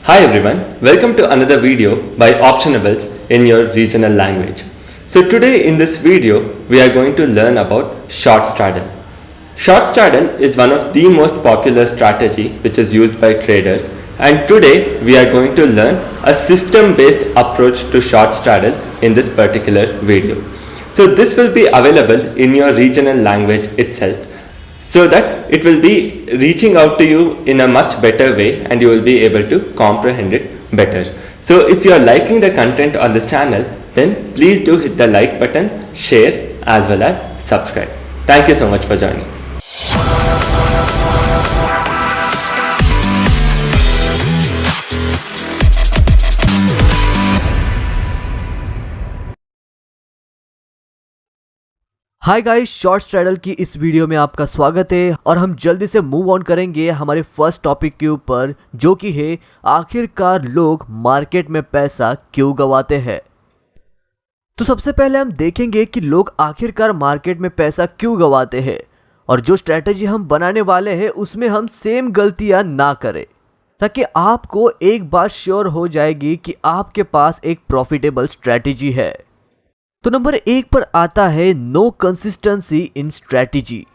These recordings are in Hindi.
Hi everyone, welcome to another video by Optionables in your regional language. So today in this video, we are going to learn about short straddle. Short straddle is one of the most popular strategy which is used by traders, and today we are going to learn a system-based approach to short straddle in this particular video. So this will be available in your regional language itself, so that it will be reaching out to you in a much better way and you will be able to comprehend it better. So if you are liking the content on this channel, then please do hit the like button, share as well as subscribe. Thank you so much for joining. Hi guys, short straddle की इस वीडियो में आपका स्वागत है और हम जल्दी से मूव ऑन करेंगे हमारे फर्स्ट टॉपिक के ऊपर, जो कि है आखिरकार लोग मार्केट में पैसा क्यों गंवाते हैं। तो सबसे पहले हम देखेंगे कि लोग आखिरकार मार्केट में पैसा क्यों गंवाते हैं और जो स्ट्रैटेजी हम बनाने वाले हैं उसमें हम सेम गलतियां ना करें, ताकि आपको एक बात श्योर हो जाएगी कि आपके पास एक प्रॉफिटेबल स्ट्रैटेजी है। तो नंबर 1 पर आता है नो कंसिस्टेंसी इन स्ट्रैटेजी।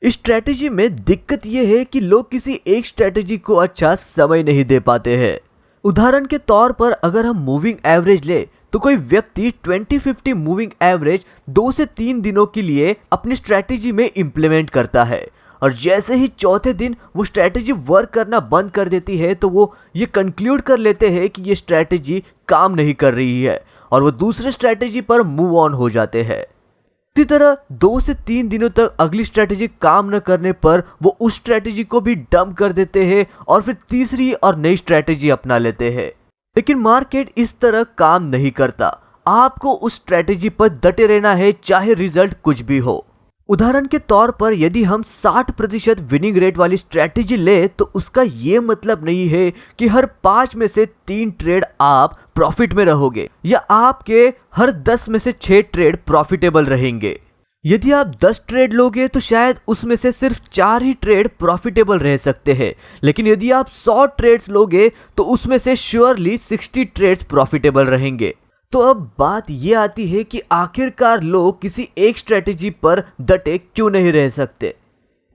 इस स्ट्रैटेजी में दिक्कत यह है कि लोग किसी एक स्ट्रैटेजी को अच्छा समय नहीं दे पाते हैं। उदाहरण के तौर पर अगर हम मूविंग एवरेज ले तो कोई व्यक्ति 20-50 मूविंग एवरेज 2 से 3 दिनों के लिए अपनी स्ट्रैटेजी में इंप्लीमेंट करता है और जैसे ही चौथे दिन वो स्ट्रैटेजी वर्क करना बंद कर देती है तो वो ये कंक्लूड कर लेते हैं कि ये स्ट्रैटेजी काम नहीं कर रही है और वो दूसरे स्ट्रैटेजी पर मूव ऑन हो जाते हैं। इसी तरह 2 से 3 दिनों तक अगली स्ट्रैटेजी काम न करने पर वो उस स्ट्रैटेजी को भी डंप कर देते हैं और फिर तीसरी और नई स्ट्रैटेजी अपना लेते हैं। लेकिन मार्केट इस तरह काम नहीं करता। आपको उस स्ट्रैटेजी पर डटे रहना है, चाहे रिजल्ट कुछ भी हो। उदाहरण के तौर पर यदि हम 60% विनिंग रेट वाली स्ट्रैटेजी ले तो उसका ये मतलब नहीं है कि हर 5 में से 3 ट्रेड आप प्रॉफिट में रहोगे या आपके हर 10 में से 6 ट्रेड प्रॉफिटेबल रहेंगे। यदि आप 10 ट्रेड लोगे तो शायद उसमें से सिर्फ 4 ही ट्रेड प्रॉफिटेबल रह सकते हैं, लेकिन यदि आप 100 ट्रेड्स लोगे तो उसमें से श्योरली 60 ट्रेड्स प्रॉफिटेबल रहेंगे। तो अब बात ये आती है कि आखिरकार लोग किसी एक स्ट्रैटेजी पर डटे क्यों नहीं रह सकते।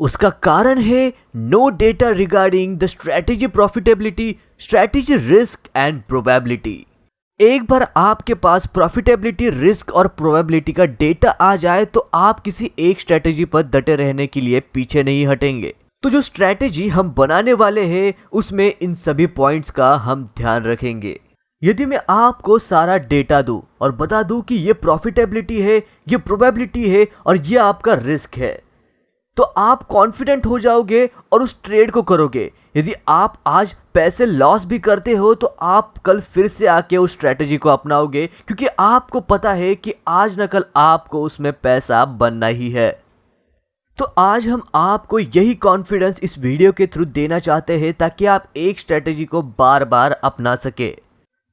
उसका कारण है no data regarding the strategy profitability, strategy risk and probability. एक बार आपके पास प्रॉफिटेबिलिटी, रिस्क और प्रोबेबिलिटी का डेटा आ जाए तो आप किसी एक स्ट्रैटेजी पर डटे रहने के लिए पीछे नहीं हटेंगे। तो जो स्ट्रैटेजी हम बनाने वाले हैं उसमें इन सभी पॉइंट्स का हम ध्यान रखेंगे। यदि मैं आपको सारा डेटा दूं और बता दूं कि ये प्रॉफिटेबिलिटी है, ये प्रोबेबिलिटी है और ये आपका रिस्क है, तो आप कॉन्फिडेंट हो जाओगे और उस ट्रेड को करोगे। यदि आप आज पैसे लॉस भी करते हो तो आप कल फिर से आके उस स्ट्रैटेजी को अपनाओगे, क्योंकि आपको पता है कि आज न कल आपको उसमें पैसा बनना ही है। तो आज हम आपको यही कॉन्फिडेंस इस वीडियो के थ्रू देना चाहते हैं ताकि आप एक स्ट्रैटेजी को बार बार अपना सके।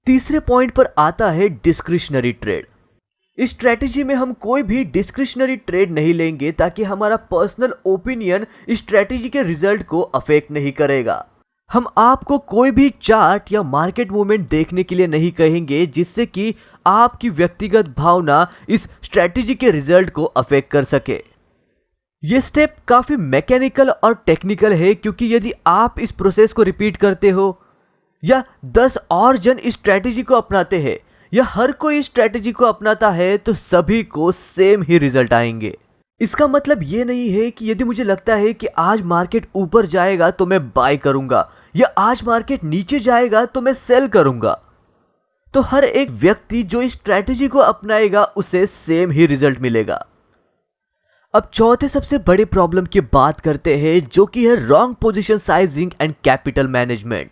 तीसरे पॉइंट पर आता है डिस्क्रिशनरी ट्रेड। इस स्ट्रैटेजी में हम कोई भी डिस्क्रिशनरी ट्रेड नहीं लेंगे ताकि हमारा पर्सनल ओपिनियन इस स्ट्रैटेजी के रिजल्ट को अफेक्ट नहीं करेगा। हम आपको कोई भी चार्ट या मार्केट मूवमेंट देखने के लिए नहीं कहेंगे जिससे कि आपकी व्यक्तिगत भावना इस स्ट्रैटेजी के रिजल्ट को अफेक्ट कर सके। ये स्टेप काफी मैकेनिकल और टेक्निकल है, क्योंकि यदि आप इस प्रोसेस को रिपीट करते हो या 10 और जन इस स्ट्रैटेजी को अपनाते हैं या हर कोई इस स्ट्रैटेजी को अपनाता है तो सभी को सेम ही रिजल्ट आएंगे। इसका मतलब ये नहीं है कि यदि मुझे लगता है कि आज मार्केट ऊपर जाएगा तो मैं बाय करूंगा या आज मार्केट नीचे जाएगा तो मैं सेल करूंगा। तो हर एक व्यक्ति जो इस स्ट्रैटेजी को अपनाएगा उसे सेम ही रिजल्ट मिलेगा। अब चौथे सबसे बड़े प्रॉब्लम की बात करते हैं, जो कि है wrong position sizing and capital management.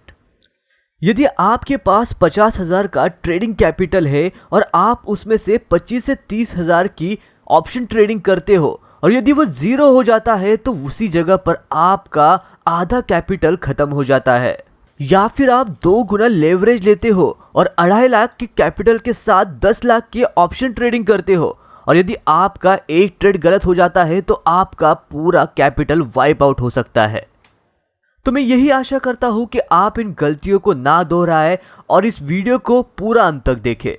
यदि आपके पास 50,000 का ट्रेडिंग कैपिटल है और आप उसमें से 25 से 30,000 की ऑप्शन ट्रेडिंग करते हो और यदि वो 0 हो जाता है तो उसी जगह पर आपका आधा कैपिटल खत्म हो जाता है। या फिर आप 2 गुना लेवरेज लेते हो और 2.5 लाख के कैपिटल के साथ 10 लाख की ऑप्शन ट्रेडिंग करते हो और यदि आपका एक ट्रेड गलत हो जाता है तो आपका पूरा कैपिटल वाइप आउट हो सकता है। तो मैं यही आशा करता हूं कि आप इन गलतियों को ना दोहराएं और इस वीडियो को पूरा अंत तक देखें।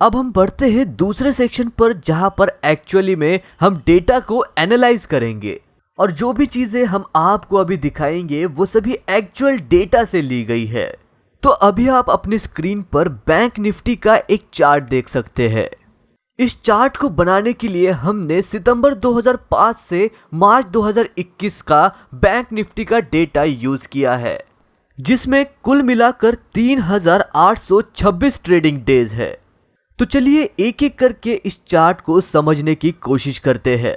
अब हम बढ़ते हैं दूसरे सेक्शन पर, जहां पर एक्चुअली में हम डेटा को एनालाइज करेंगे और जो भी चीजें हम आपको अभी दिखाएंगे वो सभी एक्चुअल डेटा से ली गई है। तो अभी आप अपनी स्क्रीन पर बैंक निफ्टी का एक चार्ट देख सकते हैं। इस चार्ट को बनाने के लिए हमने सितंबर 2005 से मार्च 2021 का बैंक निफ्टी का डेटा यूज किया है, जिसमें कुल मिलाकर 3826 ट्रेडिंग डेज है। तो चलिए एक एक करके इस चार्ट को समझने की कोशिश करते हैं।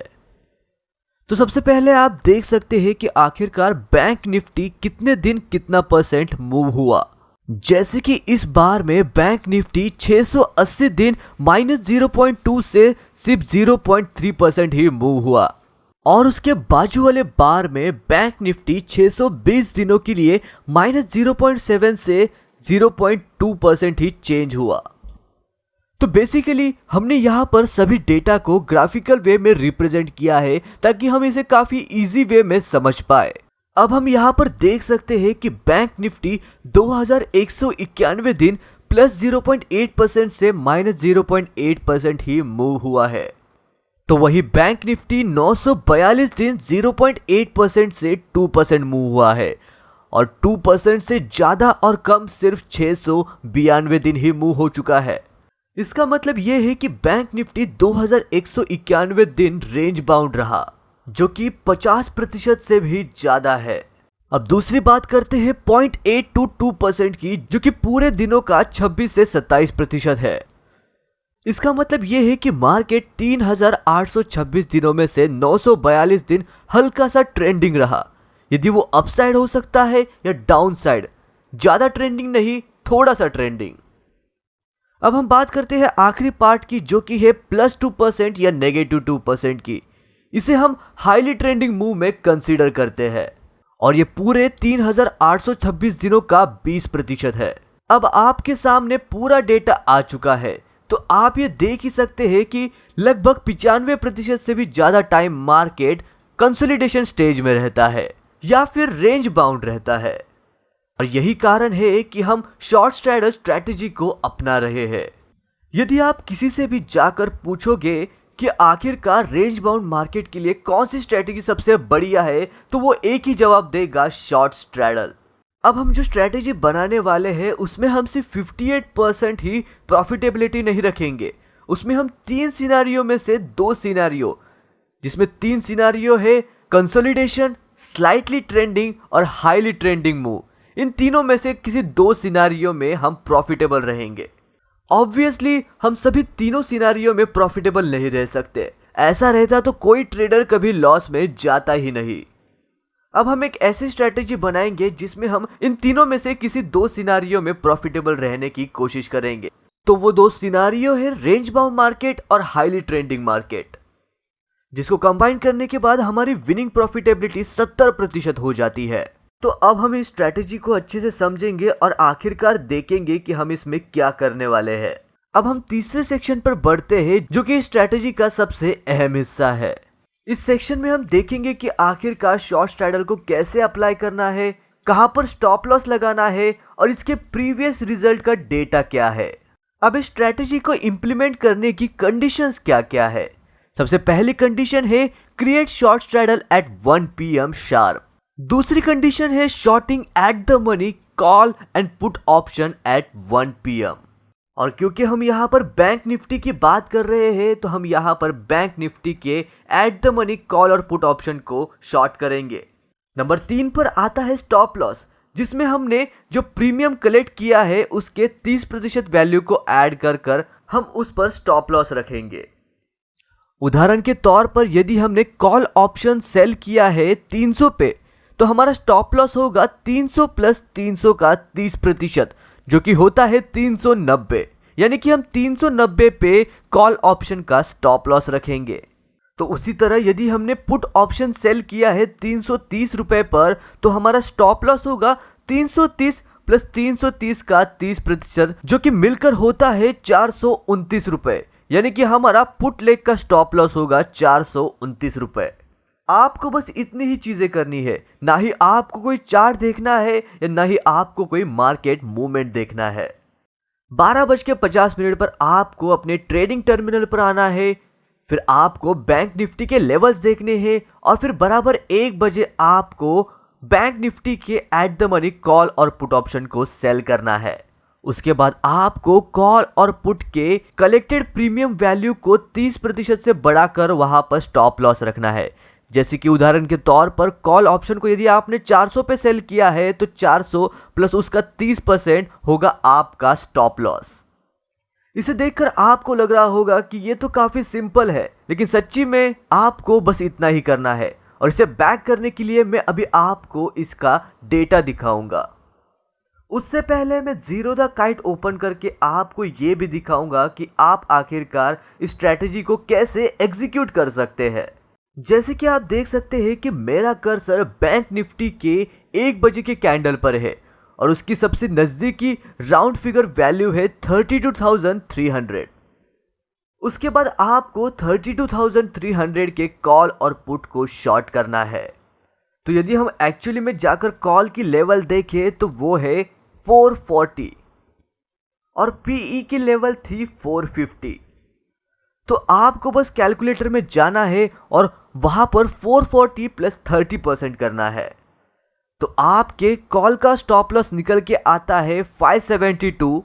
तो सबसे पहले आप देख सकते हैं कि आखिरकार बैंक निफ्टी कितने दिन कितना परसेंट मूव हुआ। जैसे कि इस बार में बैंक निफ्टी 680 दिन -0.2 से सिर्फ 0.3% ही मूव हुआ और उसके बाजू वाले बार में बैंक निफ्टी 620 दिनों के लिए -0.7 से 0.2% ही चेंज हुआ। तो बेसिकली हमने यहाँ पर सभी डेटा को ग्राफिकल वे में रिप्रेजेंट किया है ताकि हम इसे काफी इजी वे में समझ पाए। अब हम यहाँ पर देख सकते हैं कि बैंक निफ्टी 2191 दिन +0.8% से -0.8% ही मूव हुआ है। तो वही बैंक निफ्टी 942 दिन 0.8% से 2% मूव हुआ है और 2% से ज्यादा और कम सिर्फ 692 दिन ही मूव हो चुका है। इसका मतलब यह है कि बैंक निफ्टी 2191 दिन रेंज बाउंड रहा, जो कि 50% से भी ज्यादा है। अब दूसरी बात करते हैं 0.822% की, जो कि पूरे दिनों का 26 से 27% है। इसका मतलब यह है कि मार्केट 3826 दिनों में से 942 दिन हल्का सा ट्रेंडिंग रहा। यदि वो अपसाइड हो सकता है या डाउन साइड, ज्यादा ट्रेंडिंग नहीं, थोड़ा सा ट्रेंडिंग। अब हम बात करते हैं आखिरी पार्ट की, जो कि है +2% या -2% की। इसे हम हाईली ट्रेंडिंग मूव में कंसीडर करते हैं और ये पूरे 3826 दिनों का 20% है। अब आपके सामने पूरा डेटा आ चुका है, तो आप ये देख ही सकते हैं कि लगभग 95% से भी ज्यादा टाइम मार्केट कंसोलिडेशन स्टेज में रहता है या फिर रेंज बाउंड रहता है। और यही कारण है कि हम शॉर्ट स्ट्रैडल स्ट्रैटेजी को अपना रहे हैं। यदि आप किसी से भी जाकर पूछोगे कि आखिरकार रेंज बाउंड मार्केट के लिए कौन सी स्ट्रैटेजी सबसे बढ़िया है, तो वो एक ही जवाब देगा, शॉर्ट स्ट्रैडल। अब हम जो स्ट्रैटेजी बनाने वाले हैं उसमें हम सिर्फ 58% ही प्रॉफिटेबिलिटी नहीं रखेंगे। उसमें हम 3 सिनारियो में से 2 सिनारियो, जिसमें 3 सिनारियो है कंसोलिडेशन, स्लाइटली ट्रेंडिंग और हाईली ट्रेंडिंग मूव। इन तीनों में से किसी 2 सिनारियो में हम प्रॉफिटेबल रहेंगे। ऑब्वियसली हम सभी तीनों सिनारियो में प्रॉफिटेबल नहीं रह सकते। ऐसा रहता तो कोई ट्रेडर कभी लॉस में जाता ही नहीं। अब हम एक ऐसी स्ट्रैटेजी बनाएंगे जिसमें हम इन तीनों में से किसी 2 सिनारियो में प्रॉफिटेबल रहने की कोशिश करेंगे। तो वो 2 सिनारियो है रेंज बाउंड मार्केट और हाईली ट्रेंडिंग मार्केट, जिसको कंबाइन करने के बाद हमारी विनिंग प्रॉफिटेबिलिटी 70% हो जाती है। तो अब हम इस स्ट्रैटेजी को अच्छे से समझेंगे और आखिरकार देखेंगे कि हम इसमें क्या करने वाले हैं। अब हम तीसरे सेक्शन पर बढ़ते हैं, जो कि इस स्ट्रैटेजी का सबसे अहम हिस्सा है। इस सेक्शन में हम देखेंगे कि आखिरकार शॉर्ट स्ट्रैडल को कैसे अप्लाई करना है, कहां पर स्टॉप लॉस लगाना है और इसके प्रीवियस रिजल्ट का डेटा क्या है। अब इस स्ट्रैटेजी को इंप्लीमेंट करने की कंडीशंस क्या क्या है। सबसे पहली कंडीशन है create short straddle at 1 PM sharp. दूसरी कंडीशन है shorting at the money call and put option at 1 PM। और क्योंकि हम यहाँ पर बैंक निफ्टी की बात कर रहे हैं, तो हम यहाँ पर बैंक निफ्टी के एट द मनी कॉल और पुट ऑप्शन को शॉर्ट करेंगे। नंबर 3 पर आता है स्टॉप लॉस, जिसमें हमने जो प्रीमियम कलेक्ट किया है उसके 30% वैल्यू को ऐड कर हम उस पर स्टॉप लॉस रखेंगे। उदाहरण के तौर पर यदि हमने कॉल ऑप्शन सेल किया है 300 पे, तो हमारा स्टॉप लॉस होगा 300 + 300 का 30%, जो कि होता है 390। यानी कि हम 390 पे कॉल ऑप्शन का स्टॉप लॉस रखेंगे। तो उसी तरह यदि हमने पुट ऑप्शन सेल किया है 330 रुपए पर, तो हमारा स्टॉप लॉस होगा 330 + 330 का 30%, जो कि मिलकर होता है 429 रुपए। यानी कि हमारा पुट लेग का स्टॉप लॉस होगा 429 रुपए। आपको बस इतनी ही चीजें करनी है, ना ही आपको कोई चार्ट देखना है या ना ही आपको कोई मार्केट मूवमेंट देखना है। 12:50 पर आपको अपने ट्रेडिंग टर्मिनल पर आना है, फिर आपको बैंक निफ्टी के लेवल्स देखने हैं और फिर बराबर 1 बजे आपको बैंक निफ्टी के एट द मनी कॉल और पुट ऑप्शन को सेल करना है। उसके बाद आपको कॉल और पुट के कलेक्टेड प्रीमियम वैल्यू को 30% से बढ़ाकर वहां पर स्टॉप लॉस रखना है। जैसे कि उदाहरण के तौर पर कॉल ऑप्शन को यदि आपने 400 पे सेल किया है तो 400 प्लस उसका 30% होगा आपका स्टॉप लॉस। इसे देखकर आपको लग रहा होगा कि ये तो काफी सिंपल है, लेकिन सच्ची में आपको बस इतना ही करना है। और इसे बैक करने के लिए मैं अभी आपको इसका डेटा दिखाऊंगा। उससे पहले मैं जीरो द काइट ओपन करके आपको ये भी दिखाऊंगा कि आप आखिरकार इस स्ट्रेटेजी को कैसे एग्जीक्यूट कर सकते हैं। जैसे कि आप देख सकते हैं कि मेरा कर्सर बैंक निफ्टी के 1 बजे के कैंडल पर है और उसकी सबसे नजदीकी राउंड फिगर वैल्यू है 32,300। उसके बाद आपको 32,300 के कॉल और पुट को शॉर्ट करना है। तो यदि हम एक्चुअली में जाकर कॉल की लेवल देखें तो वो है 440 और पीई की लेवल थी 450। तो आपको बस कैलकुलेटर में जाना है और वहां पर 440 प्लस 30% करना है। तो आपके कॉल का स्टॉप लॉस निकल के आता है 572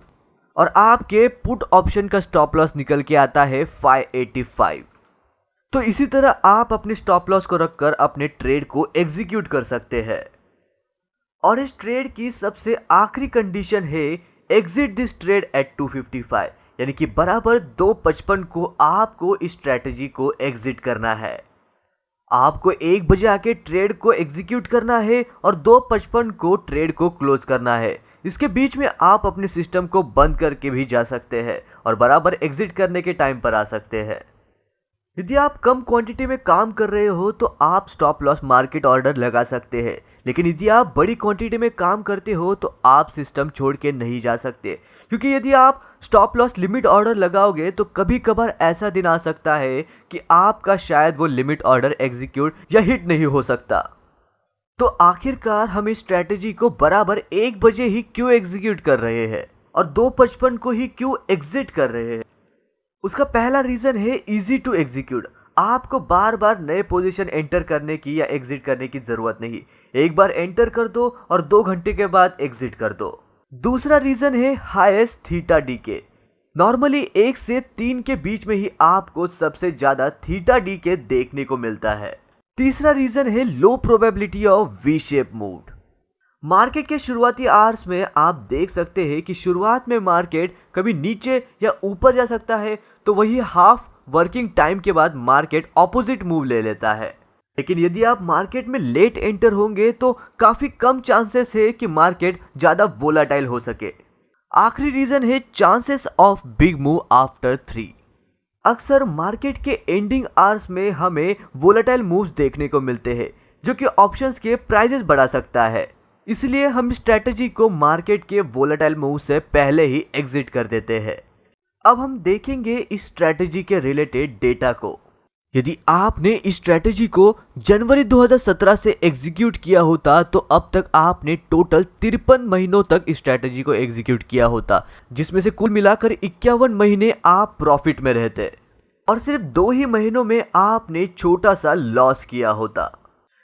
और आपके पुट ऑप्शन का स्टॉप लॉस निकल के आता है 585। तो इसी तरह आप अपने स्टॉप लॉस को रखकर अपने ट्रेड को एग्जीक्यूट कर सकते हैं। और इस ट्रेड की सबसे आखिरी कंडीशन है एग्जिट दिस ट्रेड एट 255, यानी कि बराबर 2:55 को आपको इस स्ट्रेटेजी को एग्जिट करना है। आपको 1 बजे आके ट्रेड को एग्जीक्यूट करना है और 2:55 को ट्रेड को क्लोज करना है। इसके बीच में आप अपने सिस्टम को बंद करके भी जा सकते हैं और बराबर एग्जिट करने के टाइम पर आ सकते हैं। यदि आप कम क्वांटिटी में काम कर रहे हो तो आप स्टॉप लॉस मार्केट ऑर्डर लगा सकते हैं, लेकिन यदि आप बड़ी क्वांटिटी में काम करते हो तो आप सिस्टम छोड़ के नहीं जा सकते, क्योंकि यदि आप स्टॉप लॉस लिमिट ऑर्डर लगाओगे तो कभी कभार ऐसा दिन आ सकता है कि आपका शायद वो लिमिट ऑर्डर एग्जीक्यूट या हिट नहीं हो सकता। तो आखिरकार हम इस स्ट्रेटेजी को बराबर 1 बजे ही क्यों एग्जीक्यूट कर रहे हैं और 2:55 को ही क्यों एग्जिट कर रहे हैं? उसका पहला रीजन है इजी टू एग्जीक्यूट। आपको बार बार नए पोजीशन एंटर करने की या एग्जिट करने की जरूरत नहीं, एक बार एंटर कर दो और 2 घंटे के बाद एग्जिट कर दो। दूसरा रीजन है हाईएस्ट थीटा डीके। नॉर्मली 1 से 3 के बीच में ही आपको सबसे ज्यादा थीटा डीके देखने को मिलता है। तीसरा रीजन है लो probability of V shape move. Market के शुरुआती आवर्स में आप देख सकते हैं कि शुरुआत में मार्केट कभी नीचे या ऊपर जा सकता है, तो वही हाफ वर्किंग टाइम के बाद मार्केट ऑपोजिट मूव ले लेता है। लेकिन यदि आप मार्केट में लेट एंटर होंगे तो काफी कम चांसेस है कि मार्केट ज्यादा वोलाटाइल हो सके। आखिरी रीजन है chances of big move after 3। अक्सर मार्केट के एंडिंग आवर्स में हमें वोलाटाइल मूव्स देखने को मिलते हैं, जो कि ऑप्शंस के प्राइसेस बढ़ा सकता है। इसलिए हम स्ट्रेटेजी को मार्केट के वोलेटाइल मूव से पहले ही एग्जिट कर देते हैं। अब हम देखेंगे इस स्ट्रेटेजी के रिलेटेड डेटा को। यदि आपने इस स्ट्रेटेजी को जनवरी 2017 से एग्जीक्यूट किया होता तो अब तक आपने टोटल 53 महीनों तक इस स्ट्रेटेजी को एग्जीक्यूट किया होता, जिसमें से कुल मिलाकर 51 महीने आप प्रॉफिट में रहते और सिर्फ 2 ही महीनों में आपने छोटा सा लॉस किया होता।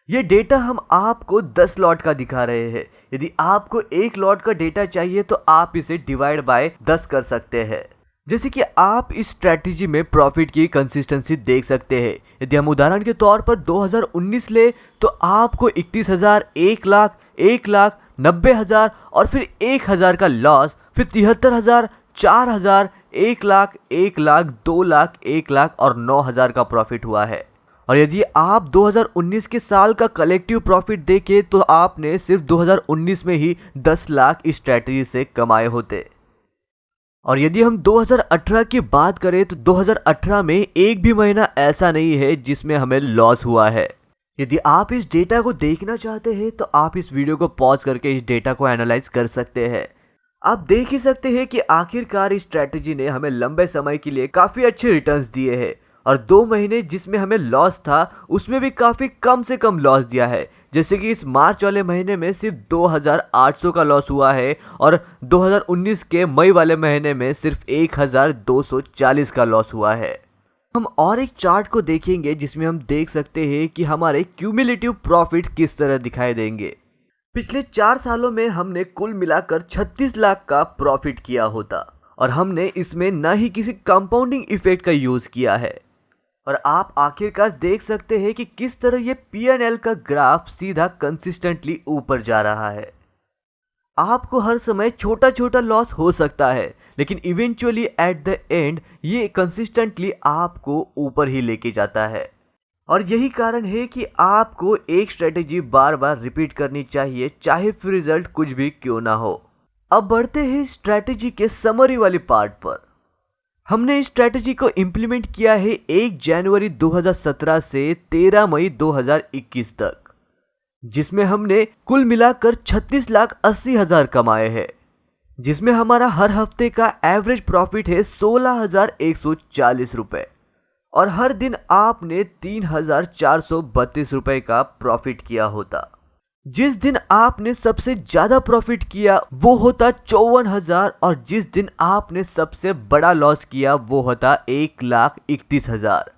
ये डेटा हम आपको 10 लॉट का दिखा रहे हैं। यदि आपको 1 लॉट का डेटा चाहिए तो आप इसे डिवाइड बाय 10 कर सकते हैं। जैसे कि आप इस स्ट्रेटेजी में प्रॉफिट की कंसिस्टेंसी देख सकते हैं। यदि हम उदाहरण के तौर पर 2019 ले तो आपको 31,000, 1 लाख, 1 लाख, 90,000 और फिर 1,000 का लॉस, फिर 73,000, 4,000, 1 लाख, 1 लाख, 2 लाख, 1 लाख और 9,000 का प्रॉफिट हुआ है। और यदि आप 2019 के साल का कलेक्टिव प्रॉफिट देखें तो आपने सिर्फ 2019 में ही 10 लाख इस स्ट्रेटेजी से कमाए होते। और यदि हम 2018 की बात करें तो 2018 में एक भी महीना ऐसा नहीं है जिसमें हमें लॉस हुआ है। यदि आप इस डेटा को देखना चाहते हैं तो आप इस वीडियो को पॉज करके इस डेटा को एनालाइज कर सकते हैं। आप देख ही सकते हैं कि आखिरकार इस स्ट्रेटेजी ने हमें लंबे समय के लिए काफी अच्छे रिटर्न्स दिए हैं और 2 महीने जिसमें हमें लॉस था उसमें भी काफ़ी कम से कम लॉस दिया है। जैसे कि इस मार्च वाले महीने में सिर्फ 2800 का लॉस हुआ है और 2019 के मई वाले महीने में सिर्फ 1240 का लॉस हुआ है। हम और एक चार्ट को देखेंगे जिसमें हम देख सकते हैं कि हमारे क्यूमुलेटिव प्रॉफिट किस तरह दिखाई देंगे। पिछले 4 सालों में हमने कुल मिलाकर 36 लाख का प्रॉफिट किया होता और हमने इसमें न ही किसी कंपाउंडिंग इफेक्ट का यूज किया है। और आप आखिरकार देख सकते हैं कि किस तरह ये P&L का ग्राफ सीधा कंसिस्टेंटली ऊपर जा रहा है। आपको हर समय छोटा छोटा लॉस हो सकता है, लेकिन इवेंचुअली एट द एंड ये कंसिस्टेंटली आपको ऊपर ही लेके जाता है। और यही कारण है कि आपको एक स्ट्रेटेजी बार बार रिपीट करनी चाहिए, चाहे फिर रिजल्ट कुछ भी क्यों ना हो। अब बढ़ते हैं स्ट्रेटेजी के समरी वाली पार्ट पर। हमने इस स्ट्रेटेजी को इम्प्लीमेंट किया है 1 जनवरी 2017 से 13 मई 2021 तक, जिसमें हमने कुल मिलाकर 36,80,000 कमाए हैं, जिसमें हमारा हर हफ्ते का एवरेज प्रॉफिट है 16,140 रुपए और हर दिन आपने 3,432 रुपए का प्रॉफिट किया होता। जिस दिन आपने सबसे ज्यादा प्रॉफिट किया वो होता 54,000 और जिस दिन आपने सबसे बड़ा लॉस किया वो होता 1,31,000।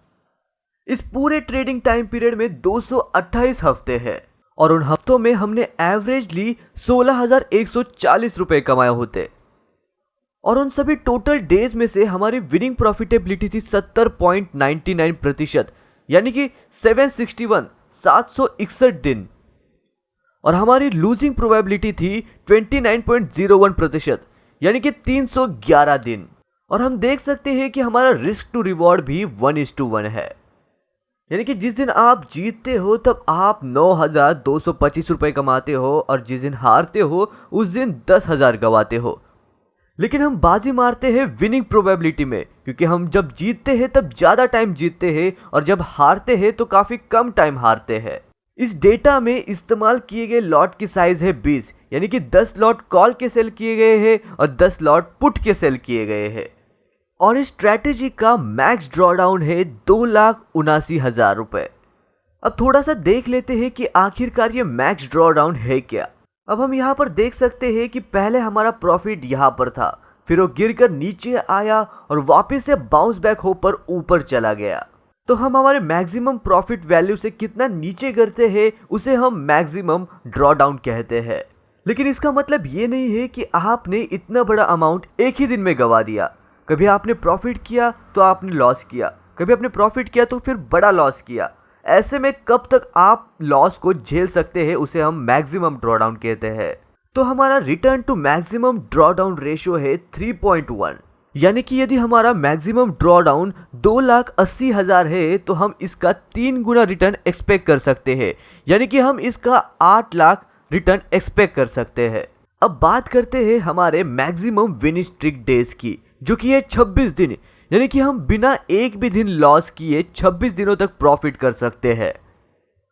इस पूरे ट्रेडिंग टाइम पीरियड में 228 हफ्ते हैं और उन हफ्तों में हमने एवरेजली 16,140 रुपए कमाए होते और उन सभी टोटल डेज में से हमारी विनिंग प्रॉफिटेबिलिटी थी 70.99%, यानी कि 761 दिन, और हमारी लूजिंग प्रोबेबिलिटी थी 29.01%, यानी कि 311 दिन। और हम देख सकते हैं कि हमारा रिस्क टू रिवॉर्ड भी 1:1 है, यानी कि जिस दिन आप जीतते हो तब आप 9,225 रुपए कमाते हो और जिस दिन हारते हो उस दिन 10,000 गवाते हो। लेकिन हम बाजी मारते हैं विनिंग प्रोबेबिलिटी में, क्योंकि हम जब जीतते हैं तब ज़्यादा टाइम जीतते हैं और जब हारते हैं तो काफ़ी कम टाइम हारते हैं। इस डेटा में इस्तेमाल किए गए लॉट की साइज है 20, यानी कि 10 लॉट कॉल के सेल किए गए हैं और 10 लॉट पुट के सेल किए गए हैं। और इस स्ट्रैटेजी का मैक्स ड्रॉडाउन है 2,79,000 रुपए। अब थोड़ा सा देख लेते हैं कि आखिरकार ये मैक्स ड्रॉडाउन है क्या। अब हम यहाँ पर देख सकते हैं कि पहले हमारा प्रॉफिट यहाँ पर था, फिर वो गिरकर नीचे आया और वापस से बाउंस बैक होकर ऊपर चला गया। तो हम हमारे मैक्सिमम प्रॉफिट वैल्यू से कितना नीचे गिरते हैं उसे हम मैक्सिमम ड्रॉडाउन कहते हैं। लेकिन इसका मतलब ये नहीं है कि आपने इतना बड़ा अमाउंट एक ही दिन में गवा दिया। कभी आपने प्रॉफिट किया तो आपने लॉस किया, कभी आपने प्रॉफिट किया तो फिर बड़ा लॉस किया। ऐसे में कब तक आप लॉस को झेल सकते हैं उसे हम मैक्सिमम ड्रॉडाउन कहते हैं। तो हमारा return to maximum drawdown ratio है 3.1, यानी कि यदि हमारा मैक्सिमम ड्रॉडाउन 2,80,000 है तो हम इसका 3 गुना रिटर्न एक्सपेक्ट कर सकते हैं, यानी कि हम इसका 8 लाख रिटर्न एक्सपेक्ट कर सकते हैं। अब बात करते हैं हमारे मैक्सिमम विनिंग स्ट्रिक डेज की, जो कि है 26 दिन, यानी कि हम बिना एक भी दिन लॉस किए 26 दिनों तक प्रॉफिट कर सकते हैं।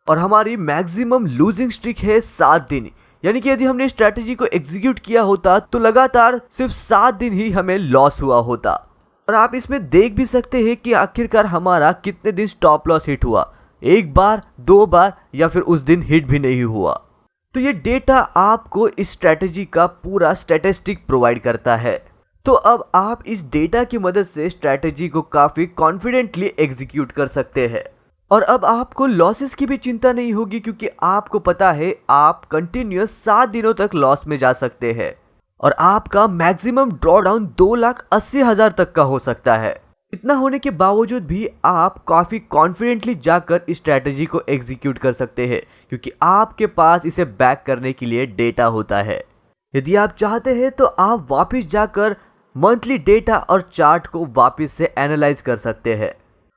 और हमारी मैक्सिमम लूजिंग स्ट्रिक है 7 दिन, यानी कि यदि हमने स्ट्रैटेजी को एग्जीक्यूट किया होता तो लगातार सिर्फ 7 दिन ही हमें लॉस हुआ होता। और आप इसमें देख भी सकते हैं कि आखिरकार हमारा कितने दिन स्टॉप लॉस हिट हुआ, 1 बार, 2 बार या फिर उस दिन हिट भी नहीं हुआ। तो ये डेटा आपको इस स्ट्रैटेजी का पूरा स्टैटिस्टिक प्रोवाइड करता है। तो अब आप इस डेटा की मदद से स्ट्रैटेजी को काफी कॉन्फिडेंटली एग्जीक्यूट कर सकते हैं और अब आपको लॉसेस की भी चिंता नहीं होगी, क्योंकि आपको पता है आप कंटिन्यूअस 7 दिनों तक लॉस में जा सकते हैं और आपका मैक्सिमम ड्रॉडाउन 2,80,000 तक का हो सकता है। इतना होने के बावजूद भी आप काफी कॉन्फिडेंटली जाकर इस स्ट्रैटेजी को एग्जीक्यूट कर सकते हैं, क्योंकि आपके पास इसे बैक करने के लिए डेटा होता है। यदि आप चाहते हैं तो आप वापस जाकर मंथली डेटा और चार्ट को वापस से एनालाइज कर सकते हैं।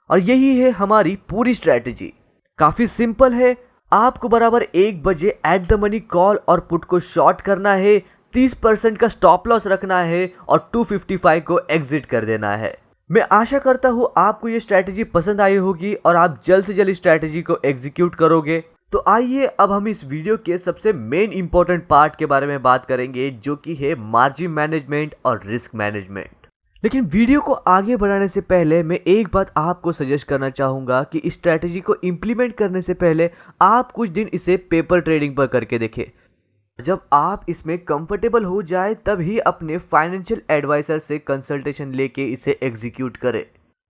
और यही है हमारी पूरी स्ट्रैटेजी। काफी सिंपल है, आपको बराबर 1 बजे एट द मनी कॉल और पुट को शॉर्ट करना है, 30% का स्टॉप लॉस रखना है और 255 को एग्जिट कर देना है। मैं आशा करता हूँ आपको ये स्ट्रैटेजी पसंद आई होगी और आप जल्द से जल्द स्ट्रैटेजी को एग्जीक्यूट करोगे। तो आइए अब हम इस वीडियो के सबसे मेन इंपॉर्टेंट पार्ट के बारे में बात करेंगे, जो कि है मार्जिन मैनेजमेंट और रिस्क मैनेजमेंट। लेकिन वीडियो को आगे बढ़ाने से पहले मैं एक बात आपको सजेस्ट करना चाहूँगा कि इस स्ट्रैटेजी को इम्प्लीमेंट करने से पहले आप कुछ दिन इसे पेपर ट्रेडिंग पर करके देखें। जब आप इसमें कंफर्टेबल हो जाए तब ही अपने फाइनेंशियल एडवाइजर से कंसल्टेशन लेके इसे एग्जीक्यूट करें।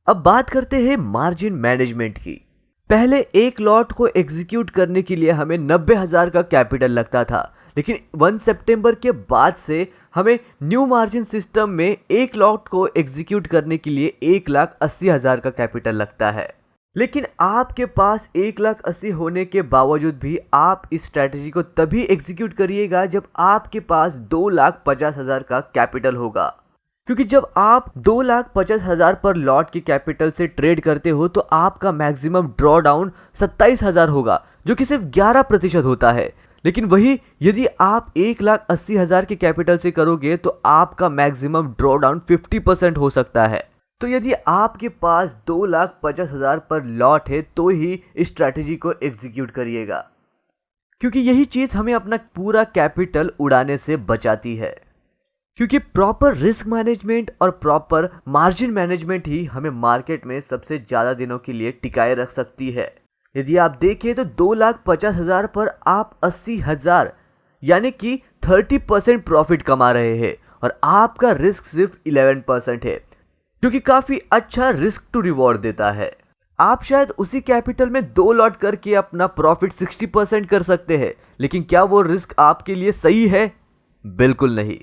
अब बात करते हैं मार्जिन मैनेजमेंट की। पहले एक लॉट को एग्जीक्यूट करने के लिए हमें 90,000 का कैपिटल लगता था, लेकिन 1 सितंबर के बाद से हमें न्यू मार्जिन सिस्टम में एक लॉट को एग्जीक्यूट करने के लिए 1,80,000 का कैपिटल लगता है। लेकिन आपके पास 1,80,000 होने के बावजूद भी आप इस स्ट्रैटेजी को तभी एग्जीक्यूट करिएगा जब आपके पास 2,50,000 का कैपिटल होगा, क्योंकि जब आप 2,50,000 पर लॉट की कैपिटल से ट्रेड करते हो तो आपका मैक्सिमम ड्रॉ डाउन 27,000 होगा, जो कि सिर्फ 11% होता है। लेकिन वही यदि आप 1,80,000 के कैपिटल से करोगे तो आपका मैक्सिमम ड्रॉ डाउन 50% हो सकता है। तो यदि आपके पास 2,50,000 पर लॉट है तो ही इस स्ट्रैटेजी को एग्जीक्यूट करिएगा, क्योंकि यही चीज हमें अपना पूरा कैपिटल उड़ाने से बचाती है। क्योंकि प्रॉपर रिस्क मैनेजमेंट और प्रॉपर मार्जिन मैनेजमेंट ही हमें मार्केट में सबसे ज़्यादा दिनों के लिए टिकाए रख सकती है। यदि आप देखें तो 2,50,000 पर आप 80,000 यानी कि 30% प्रॉफिट कमा रहे हैं और आपका रिस्क सिर्फ 11% है, जो कि काफ़ी अच्छा रिस्क टू रिवॉर्ड देता है। आप शायद उसी कैपिटल में 2 लॉट करके अपना प्रॉफिट 60% कर सकते हैं, लेकिन क्या वो रिस्क आपके लिए सही है? बिल्कुल नहीं।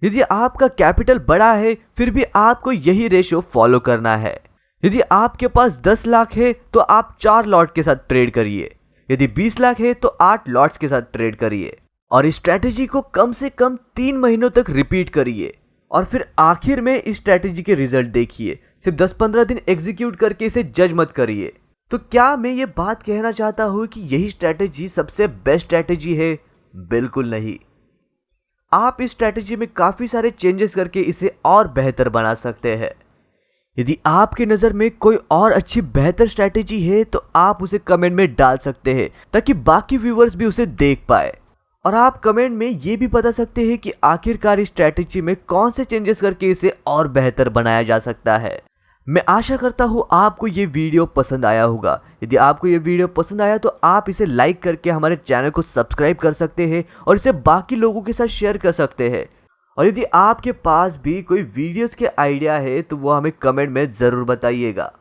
यदि आपका कैपिटल बड़ा है फिर भी आपको यही रेशो फॉलो करना है। यदि आपके पास 10 लाख है तो आप 4 लॉट के साथ ट्रेड करिए, यदि 20 लाख है तो 8 लॉट्स के साथ ट्रेड करिए और इस स्ट्रैटेजी को कम से कम 3 महीनों तक रिपीट करिए और फिर आखिर में इस स्ट्रैटेजी के रिजल्ट देखिए। सिर्फ 10-15 दिन एग्जीक्यूट करके इसे जज मत करिए। तो क्या मैं ये बात कहना चाहता हूँ कि यही स्ट्रैटेजी सबसे बेस्ट स्ट्रैटेजी है? बिल्कुल नहीं। आप इस स्ट्रैटेजी में काफ़ी सारे चेंजेस करके इसे और बेहतर बना सकते हैं। यदि आपकी नज़र में कोई और अच्छी बेहतर स्ट्रैटेजी है तो आप उसे कमेंट में डाल सकते हैं ताकि बाकी व्यूवर्स भी उसे देख पाए। और आप कमेंट में ये भी बता सकते हैं कि आखिरकार इस स्ट्रैटेजी में कौन से चेंजेस करके इसे और बेहतर बनाया जा सकता है। मैं आशा करता हूँ आपको ये वीडियो पसंद आया होगा। यदि आपको ये वीडियो पसंद आया तो आप इसे लाइक करके हमारे चैनल को सब्सक्राइब कर सकते हैं और इसे बाकी लोगों के साथ शेयर कर सकते हैं। और यदि आपके पास भी कोई वीडियोस के आइडिया है तो वो हमें कमेंट में ज़रूर बताइएगा।